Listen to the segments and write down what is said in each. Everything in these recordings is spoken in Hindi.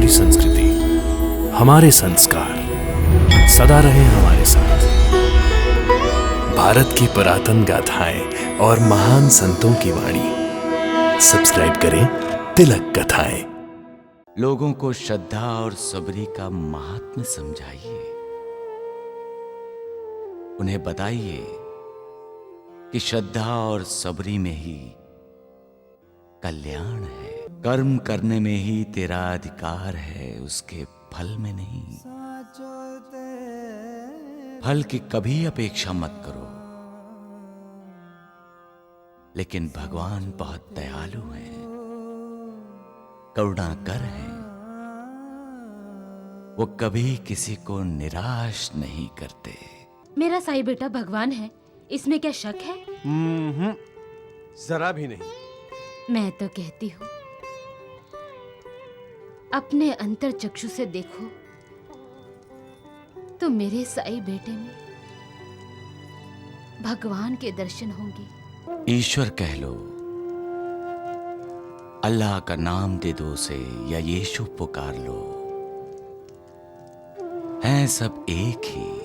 हमारी संस्कृति, हमारे संस्कार सदा रहे हमारे साथ। भारत की पुरातन गाथाएं और महान संतों की वाणी। सब्सक्राइब करें तिलक कथाएं। लोगों को श्रद्धा और सबरी का महात्म्य समझाइए। उन्हें बताइए कि श्रद्धा और सबरी में ही कल्याण है। कर्म करने में ही तेरा अधिकार है, उसके फल में नहीं। फल की कभी अपेक्षा मत करो। लेकिन भगवान बहुत दयालु हैं, करुणाकर हैं। वो कभी किसी को निराश नहीं करते। मेरा साईं बेटा भगवान है, इसमें क्या शक है? जरा भी नहीं। मैं तो कहती हूँ, अपने अंतर चक्षु से देखो तो मेरे साईं बेटे में भगवान के दर्शन होंगे। ईश्वर कह लो, अल्लाह का नाम दे दो उसे, या यीशु पुकार लो। हैं सब एक ही।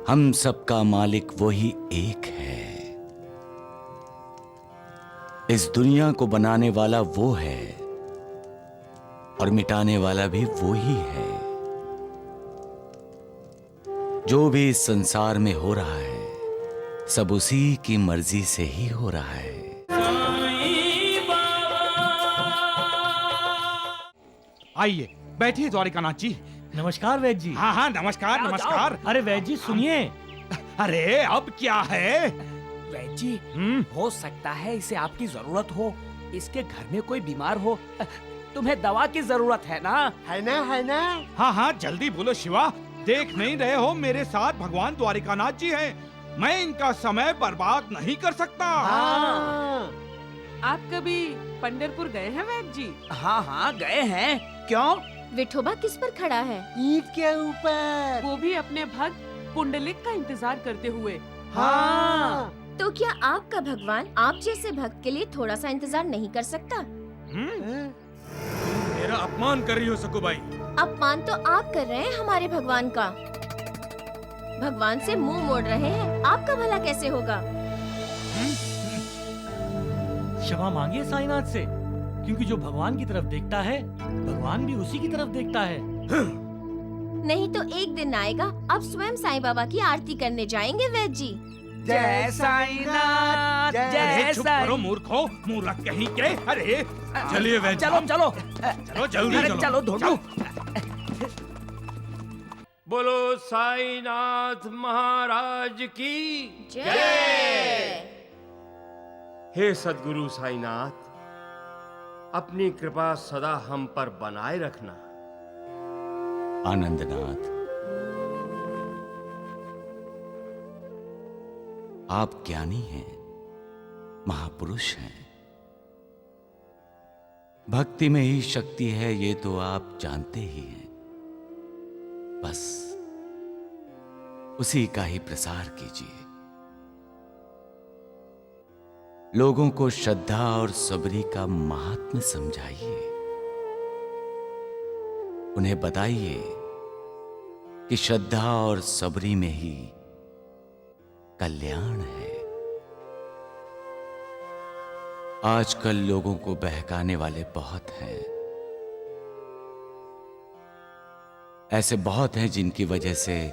हम सबका मालिक वही एक है। इस दुनिया को बनाने वाला वो है और मिटाने वाला भी वो ही है। जो भी इस संसार में हो रहा है, सब उसी की मर्जी से ही हो रहा है। आइए बैठिए द्वारिकानाथ जी। नमस्कार वैद्य जी। हाँ हाँ नमस्कार नमस्कार। अरे वैद्य जी सुनिए। अरे अब क्या है? वैद्य जी, हो सकता है इसे आपकी जरूरत हो। इसके घर में कोई बीमार हो। तुम्हें दवा की जरूरत है ना? है ना? हाँ हाँ जल्दी बोलो शिवा। देख नहीं रहे हो मेरे साथ भगवान द्वारिकानाथ जी हैं। मैं इनका समय बर्बाद नहीं कर सकता। आप कभी पंढरपुर गए हैं वैद्य जी? हाँ हाँ गए हैं। क्यों? विठोबा किस पर खड़ा है? ईंट के ऊपर। वो भी अपने भक्त पुंडलिक का इंतजार करते हुए। हाँ। तो क्या आपका भगवान आप जैसे भक्त के लिए थोड़ा सा इंतजार नहीं कर सकता? मेरा अपमान कर रही हो सकुबाई। अपमान तो आप कर रहे हैं हमारे भगवान का। भगवान से मुंह मोड़ रहे हैं, आपका भला कैसे होगा? क्षमा मांगिए साईनाथ से, क्योंकि जो भगवान की तरफ देखता है, भगवान भी उसी की तरफ देखता है। नहीं तो एक दिन आएगा, अब स्वयं साईं बाबा की आरती करने जाएंगे वैद्य जी। जय साईनाथ, जय चुप साईं। करो मूर्खो, मूर्ख कहीं के। अरे चलिए वैद्य। चलो चलो चलो जल्दी अरे चलो। चलो ढूंढो। बोलो साईनाथ महाराज की जय। हे सद्गुरु साईनाथ, अपनी कृपा सदा हम पर बनाए रखना। आनंदनाथ, आप ज्ञानी हैं, महापुरुष हैं। भक्ति में ही शक्ति है, ये तो आप जानते ही हैं। बस उसी का ही प्रसार कीजिए। लोगों को श्रद्धा और सबरी का महात्म्य समझाइए। उन्हें बताइए कि श्रद्धा और सबरी में ही कल्याण है। आजकल लोगों को बहकाने वाले बहुत हैं। ऐसे बहुत हैं जिनकी वजह से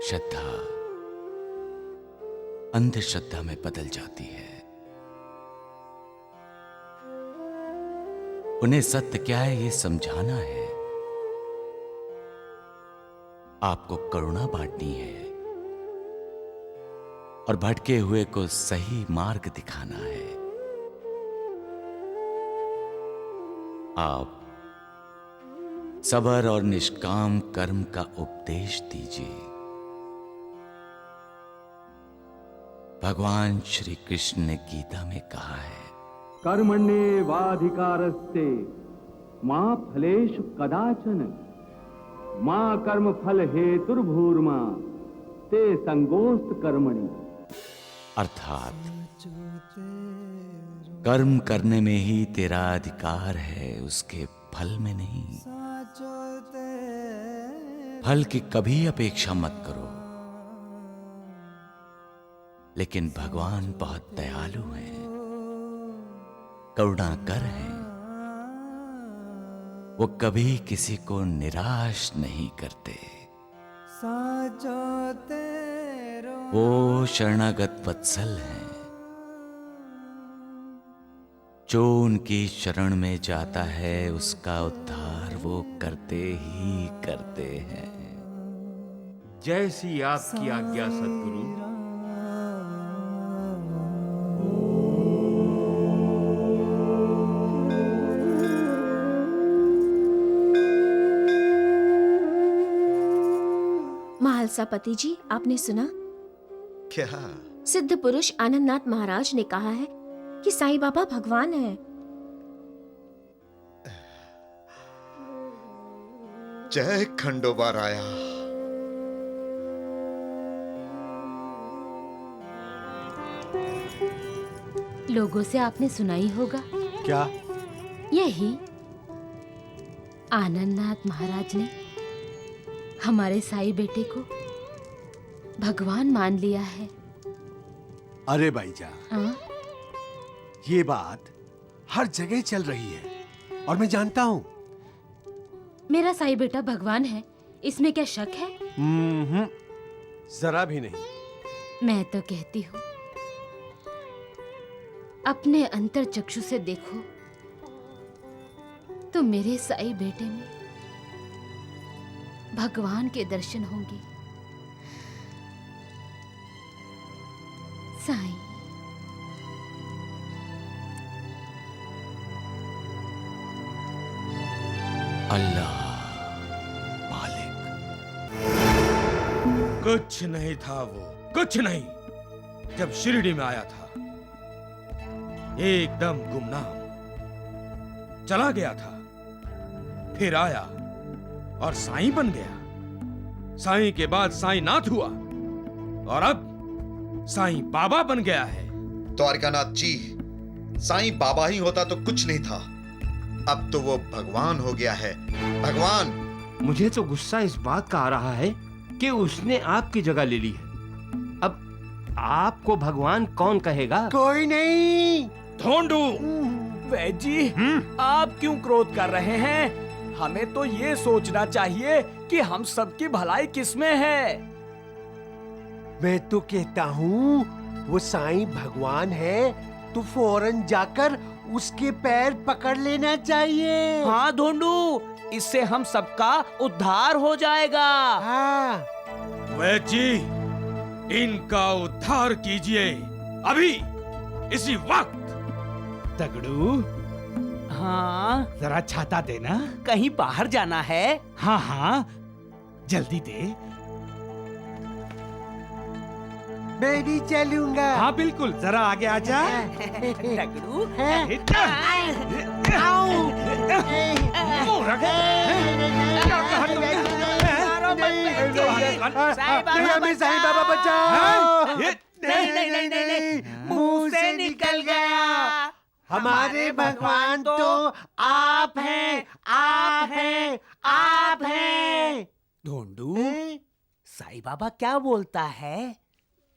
श्रद्धा अंधश्रद्धा में बदल जाती है। उन्हें सत्य क्या है ये समझाना है। आपको करुणा बांटनी है और भटके हुए को सही मार्ग दिखाना है। आप सबर और निष्काम कर्म का उपदेश दीजिए। भगवान श्री कृष्ण ने गीता में कहा है, कर्मण्येवाधिकारस्ते मा फलेषु कदाचन मा कर्म फल हेतुर्भूर्मा ते संगोस्त कर्मणि। अर्थात कर्म करने में ही तेरा अधिकार है, उसके फल में नहीं। फल की कभी अपेक्षा मत करो। लेकिन भगवान बहुत दयालु हैं, करुणाकर हैं। वो कभी किसी को निराश नहीं करते। वो शरणागत वत्सल हैं। जो उनकी शरण में जाता है उसका उद्धार वो करते ही करते हैं। जैसी आपकी आज्ञा सद्गुरु। महालसापति जी, आपने सुना? क्या? सिद्ध पुरुष आनंदनाथ महाराज ने कहा है कि साईं बाबा भगवान हैं। जय खंडोबा राया। लोगों से आपने सुना ही होगा। क्या? यही आनंदनाथ महाराज ने हमारे साईं बेटे को भगवान मान लिया है। अरे भाईजा, हाँ? ये बात हर जगह चल रही है और मैं जानता हूँ। मेरा साईं बेटा भगवान है, इसमें क्या शक है? जरा भी नहीं। मैं तो कहती हूँ, अपने अंतर चक्षु से देखो तो मेरे साईं बेटे में भगवान के दर्शन होंगे। साईं, अल्लाह मालिक। कुछ नहीं था वो, कुछ नहीं। जब शिरडी में आया था एकदम गुमनाम, चला गया था, फिर आया और साईं बन गया। साईं के बाद साईं नाथ हुआ और अब साईं बाबा बन गया है। द्वारिकानाथ जी, साईं बाबा ही होता तो कुछ नहीं था, अब तो वो भगवान हो गया है। भगवान। मुझे तो गुस्सा इस बात का आ रहा है कि उसने आपकी जगह ले ली है। अब आपको भगवान कौन कहेगा? कोई नहीं। ढोंडू। वैद जी, आप क्यों क्रोध कर रहे हैं? हमें तो ये सोचना चाहिए कि हम सबकी भलाई किसमें है। मैं तो कहता हूँ वो साईं भगवान है तो फौरन जाकर उसके पैर पकड़ लेना चाहिए। हाँ ढोंडू, इससे हम सबका उद्धार हो जाएगा। हाँ। वैद जी, इनका उद्धार कीजिए अभी, इसी वक्त। तगड़ू। हाँ? जरा छाता देना। कहीं बाहर जाना है? हाँ हाँ, जल्दी दे। मैं भी चलूंगा। हाँ बिल्कुल, जरा आगे आजा। टकड़ू। साईं बाबा बचाओ। नहीं नहीं नहीं नहीं, मुंह से निकल गया। हमारे भगवान तो आप हैं, आप हैं, आप हैं। ढोंडू, साईं बाबा क्या बोलता है?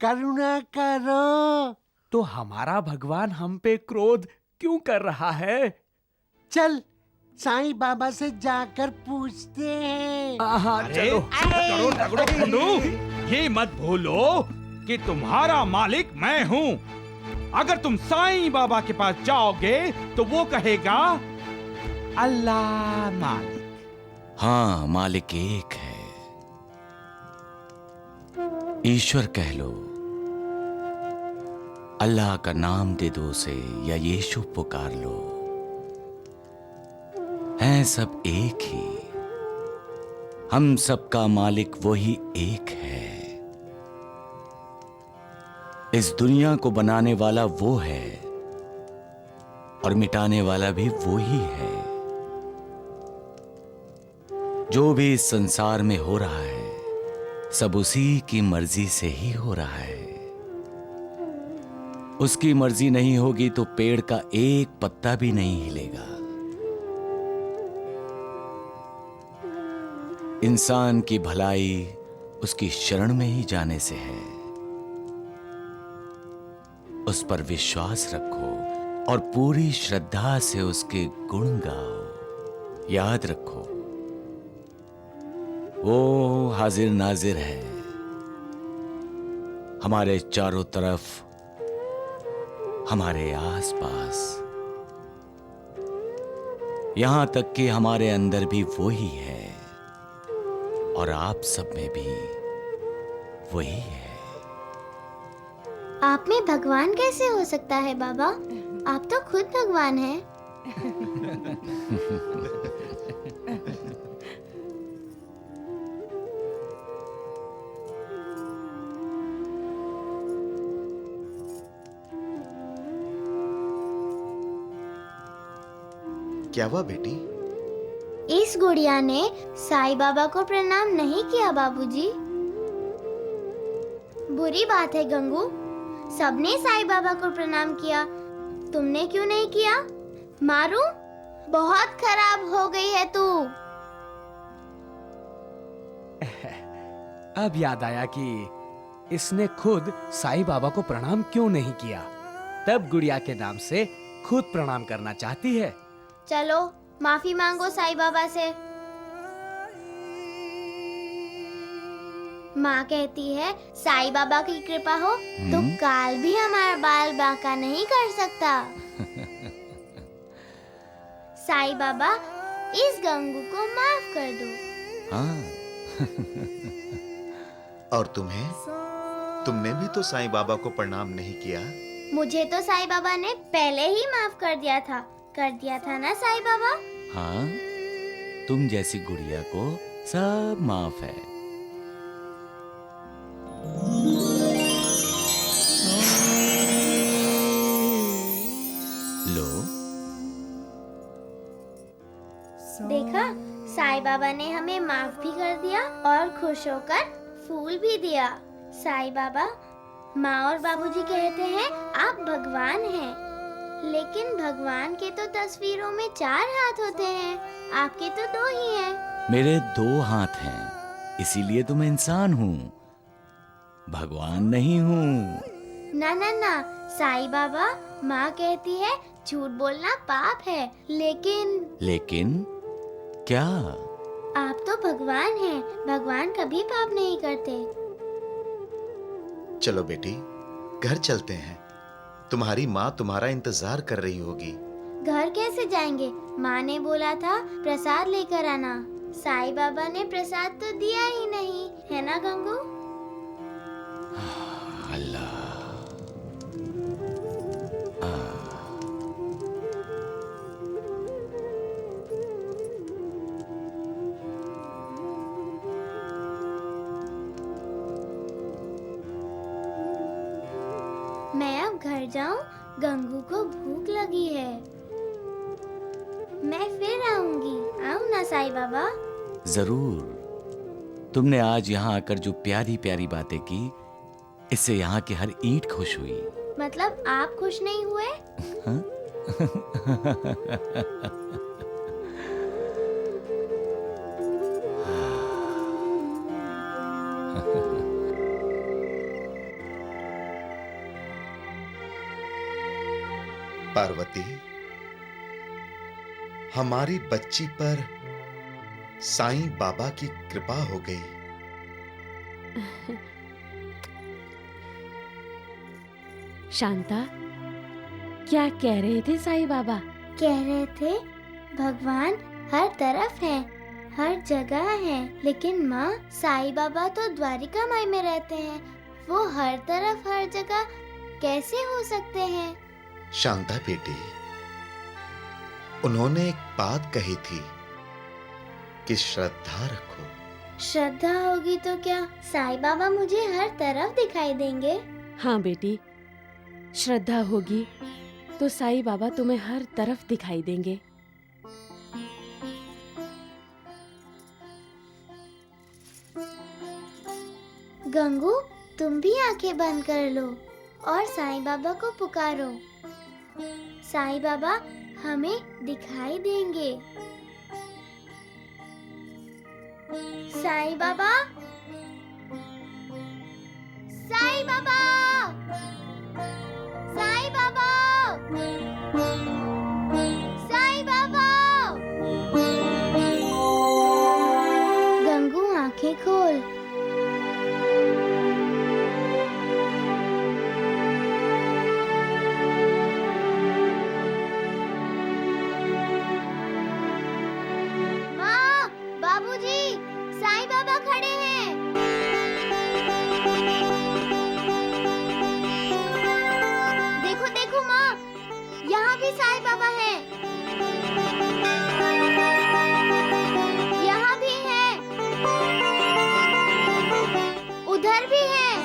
करुणा करो। तो हमारा भगवान हम पे क्रोध क्यों कर रहा है? चल साईं बाबा से जाकर पूछते हैं। अरे करो तगड़ो ढोंडू, ये मत भूलो कि तुम्हारा मालिक मैं हूँ। अगर तुम साईं बाबा के पास जाओगे तो वो कहेगा अल्लाह मालिक। हाँ, मालिक एक है। ईश्वर कह लो, अल्लाह का नाम दे दो उसे, या यीशु पुकार लो, हैं सब एक ही। हम सबका मालिक वही एक है। इस दुनिया को बनाने वाला वो है और मिटाने वाला भी वो ही है। जो भी इस संसार में हो रहा है सब उसी की मर्जी से ही हो रहा है। उसकी मर्जी नहीं होगी तो पेड़ का एक पत्ता भी नहीं हिलेगा। इंसान की भलाई उसकी शरण में ही जाने से है। उस पर विश्वास रखो और पूरी श्रद्धा से उसके गुण गाओ। याद रखो, वो हाजिर नाजिर है, हमारे चारों तरफ, हमारे आसपास, यहां तक कि हमारे अंदर भी वो ही है और आप सब में भी वही है। आप में भगवान कैसे हो सकता है बाबा? आप तो खुद भगवान हैं। क्या हुआ बेटी? इस गुड़िया ने साईं बाबा को प्रणाम नहीं किया बाबूजी। बुरी बात है गंगू, सबने साईं बाबा को प्रणाम किया, तुमने क्यों नहीं किया? मारू, बहुत खराब हो गई है तू। अब याद आया कि इसने खुद साईं बाबा को प्रणाम क्यों नहीं किया। तब गुड़िया के नाम से खुद प्रणाम करना चाहती है। चलो माफी मांगो साईं बाबा से। माँ कहती है साईं बाबा की कृपा हो तो काल भी हमारा बाल बांका नहीं कर सकता। साईं बाबा इस गंगू को माफ कर दो। हाँ। और तुमने भी तो साईं बाबा को प्रणाम नहीं किया। मुझे तो साईं बाबा ने पहले ही माफ कर दिया था ना साईं बाबा? हाँ, तुम जैसी गुड़िया को सब माफ है। लो, देखा, साईं बाबा ने हमें माफ भी कर दिया और खुश होकर फूल भी दिया। साईं बाबा, माँ और बाबूजी कहते हैं आप भगवान हैं, लेकिन भगवान के तो तस्वीरों में 4 हाथ होते हैं, आपके तो 2 ही हैं। मेरे 2 हाथ हैं, इसीलिए तो मैं इंसान हूँ, भगवान नहीं हूँ। ना ना ना साईं बाबा, माँ कहती है झूठ बोलना पाप है, लेकिन क्या? आप तो भगवान हैं, भगवान कभी पाप नहीं करते। चलो बेटी, घर चलते हैं, तुम्हारी माँ तुम्हारा इंतजार कर रही होगी। घर कैसे जाएंगे? माँ ने बोला था प्रसाद लेकर आना। साईं बाबा ने प्रसाद तो दिया ही नहीं, है ना गंगू? अल्लाह। मैं अब घर जाऊं, गंगू को भूख लगी है। मैं फिर आऊंगी, आऊं ना साईं बाबा? जरूर। तुमने आज यहाँ आकर जो प्यारी प्यारी बातें की, इससे यहाँ की हर ईंट खुश हुई। मतलब आप खुश नहीं हुए? हाँ? पार्वती, हमारी बच्ची पर साईं बाबा की कृपा हो गई। शांता, क्या कह रहे थे साईं बाबा? कह रहे थे भगवान हर तरफ है, हर जगह है, लेकिन माँ साईं बाबा तो द्वारिका माई में रहते हैं, वो हर तरफ हर जगह कैसे हो सकते हैं? शांता बेटी, उन्होंने एक बात कही थी कि श्रद्धा रखो। श्रद्धा होगी तो क्या साईं बाबा मुझे हर तरफ दिखाई देंगे? हाँ बेटी, श्रद्धा होगी तो साईं बाबा तुम्हें हर तरफ दिखाई देंगे। गंगू, तुम भी आंखें बंद कर लो। और साईं बाबा को पुकारो। साईं बाबा हमें दिखाई देंगे। साईं बाबा, साईं बाबा, साईं बाबा, साईं बाबा। गंगू आंखें खोल। माँ, बाबूजी, साईं बाबा खड़े हैं। देखो देखो माँ, यहाँ भी साईं बाबा हैं। यहाँ भी हैं, उधर भी हैं।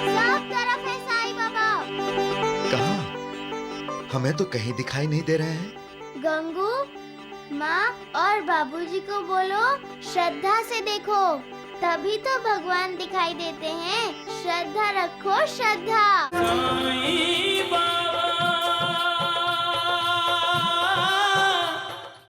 सब तरफ है साईं बाबा। कहाँ? हमें तो कहीं दिखाई नहीं दे रहे हैं। गंगू, माँ और बाबूजी को बोलो श्रद्धा से देखो, तभी तो भगवान दिखाई देते हैं। श्रद्धा रखो, श्रद्धा।